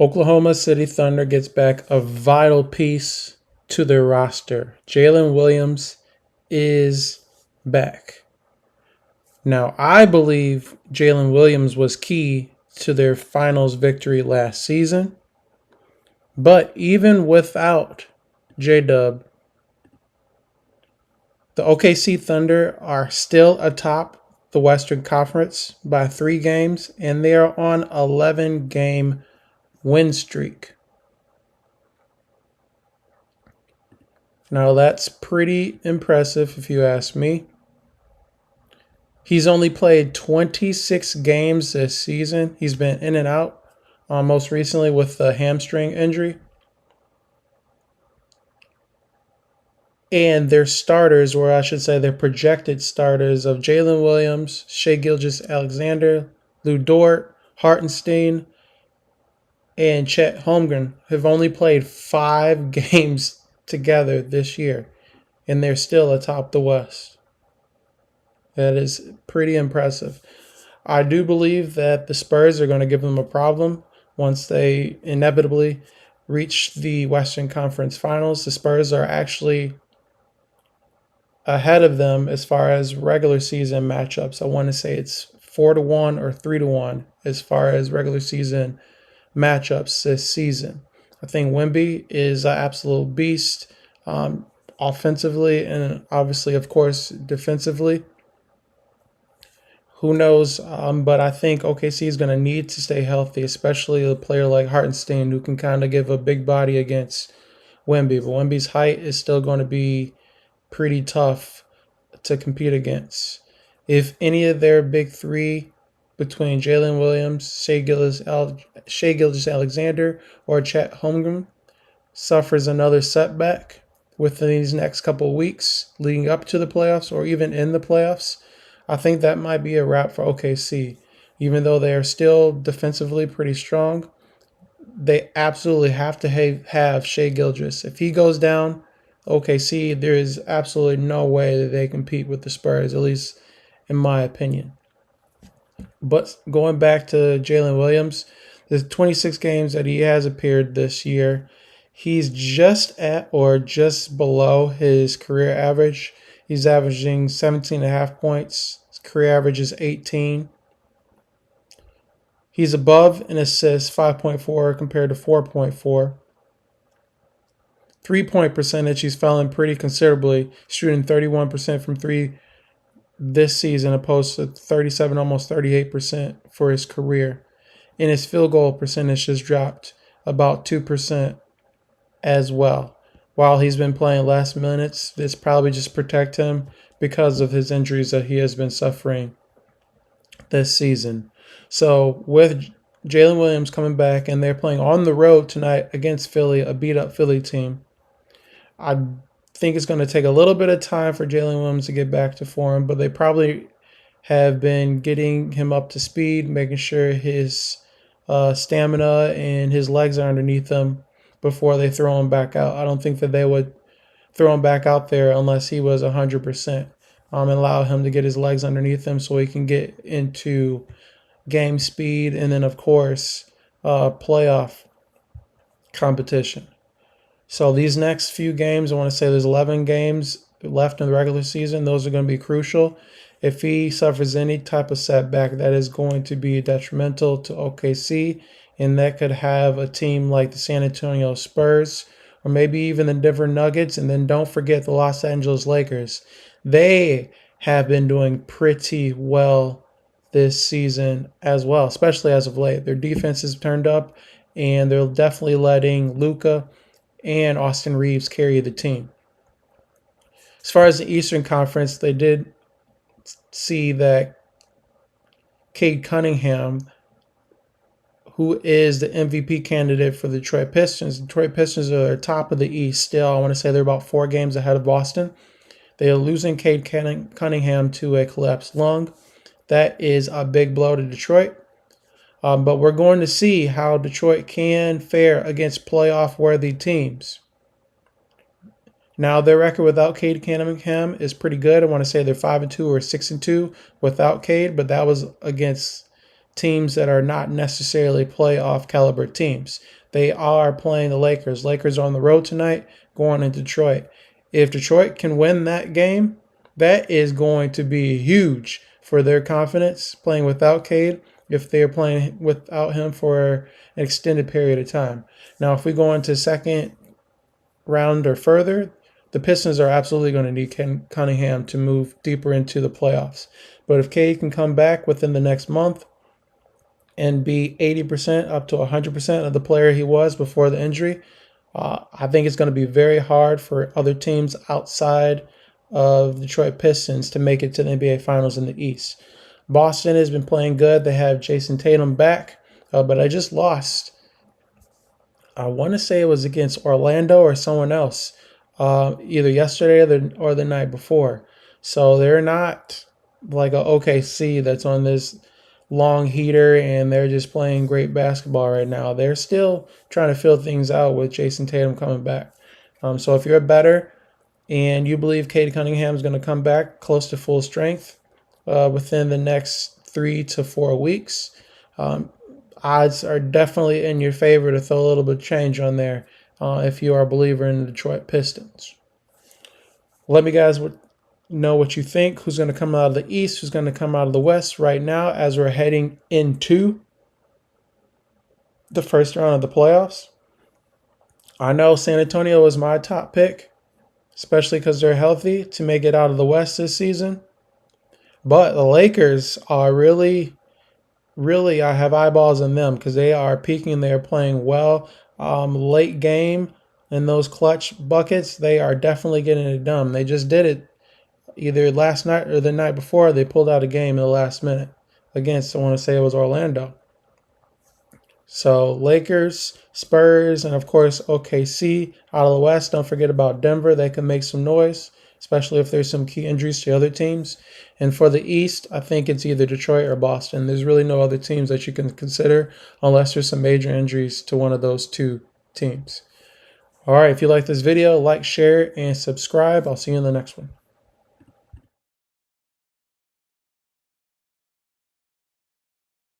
Oklahoma City Thunder gets back a vital piece to their roster. Jalen Williams is back. Now, I believe Jalen Williams was key to their finals victory last season. But even without J Dub, the OKC Thunder are still atop the Western Conference by 3 games, and they are on 11-game win streak. Now that's pretty impressive if you ask me. He's only played 26 games this season. He's been in and out, most recently with a hamstring injury. And their starters, or I should say their projected starters, of Jalen Williams, Shai Gilgeous-Alexander, Lou Dort, Hartenstein, and Chet Holmgren, have only played 5 games together this year, and they're still atop the West. That is pretty impressive. I do believe that the Spurs are going to give them a problem once they inevitably reach the Western Conference Finals. The Spurs are actually ahead of them as far as regular season matchups. I want to say it's 4-1 or 3-1 as far as regular season matchups this season. I think Wemby is an absolute beast offensively and obviously, of course, defensively. Who knows? But I think OKC is going to need to stay healthy, especially a player like Hartenstein who can kind of give a big body against Wemby. But Wemby's height is still going to be pretty tough to compete against. If any of their big three between Jalen Williams, Shai Gilgeous-Alexander, or Chet Holmgren suffers another setback within these next couple of weeks leading up to the playoffs or even in the playoffs, I think that might be a wrap for OKC. Even though they are still defensively pretty strong, they absolutely have to have Shai Gilgeous. If he goes down, OKC, there is absolutely no way that they compete with the Spurs, at least in my opinion. But going back to Jalen Williams, the 26 games that he has appeared this year, he's just at or just below his career average. He's averaging 17.5 points. His career average is 18. He's above in assists, 5.4 compared to 4.4. 3-point percentage, he's fallen pretty considerably, shooting 31% from three this season, opposed to 37, almost 38% for his career. And his field goal percentage has dropped about 2% as well. While he's been playing less minutes, this probably just protect him because of his injuries that he has been suffering this season. So with Jalen Williams coming back and they're playing on the road tonight against Philly, a beat-up Philly team, I think it's going to take a little bit of time for Jalen Williams to get back to form, but they probably have been getting him up to speed, making sure his stamina and his legs are underneath him before they throw him back out. I don't think that they would throw him back out there unless he was 100%. And allow him to get his legs underneath him so he can get into game speed and then, of course, playoff competition. So these next few games, I want to say there's 11 games left in the regular season. Those are going to be crucial. If he suffers any type of setback, that is going to be detrimental to OKC, and that could have a team like the San Antonio Spurs or maybe even the Denver Nuggets. And then don't forget the Los Angeles Lakers. They have been doing pretty well this season as well, especially as of late. Their defense has turned up, and they're definitely letting Luka and Austin Reeves carry the team. As far as the Eastern Conference, they did see that Cade Cunningham, who is the MVP candidate for the Detroit Pistons. The Detroit Pistons are top of the East still. I want to say they're about 4 games ahead of Boston. They are losing Cade Cunningham to a collapsed lung. That is a big blow to Detroit. But we're going to see how Detroit can fare against playoff-worthy teams. Now, their record without Cade Cunningham is pretty good. I want to say they're 5-2 or 6-2 without Cade, but that was against teams that are not necessarily playoff caliber teams. They are playing the Lakers. Lakers are on the road tonight, going in Detroit. If Detroit can win that game, that is going to be huge for their confidence playing without Cade if they're playing without him for an extended period of time. Now, if we go into second round or further, the Pistons are absolutely going to need Cunningham to move deeper into the playoffs. But if Cade can come back within the next month and be 80% up to 100% of the player he was before the injury, I think it's going to be very hard for other teams outside of Detroit Pistons to make it to the NBA Finals in the East. Boston has been playing good. They have Jason Tatum back, but I just lost. I want to say it was against Orlando or someone else, either yesterday or the night before. So they're not like a OKC that's on this long heater and they're just playing great basketball right now. They're still trying to fill things out with Jason Tatum coming back. So if you're a bettor and you believe Cade Cunningham is going to come back close to full strength within the next 3 to 4 weeks, odds are definitely in your favor to throw a little bit of change on there if you are a believer in the Detroit Pistons. Let me guys know what you think. Who's going to come out of the East? Who's going to come out of the West right now as we're heading into the first round of the playoffs? I know San Antonio was my top pick, especially because they're healthy to make it out of the West this season. But the Lakers are really, I have eyeballs on them because they are peaking. They are playing well. Late game in those clutch buckets, they are definitely getting it done. They just did it either last night or the night before. They pulled out a game in the last minute against, I want to say it was Orlando. So Lakers, Spurs, and of course OKC out of the West. Don't forget about Denver. They can make some noise, especially if there's some key injuries to other teams. And for the East, I think it's either Detroit or Boston. There's really no other teams that you can consider unless there's some major injuries to one of those two teams. All right, if you like this video, like, share, and subscribe. I'll see you in the next one.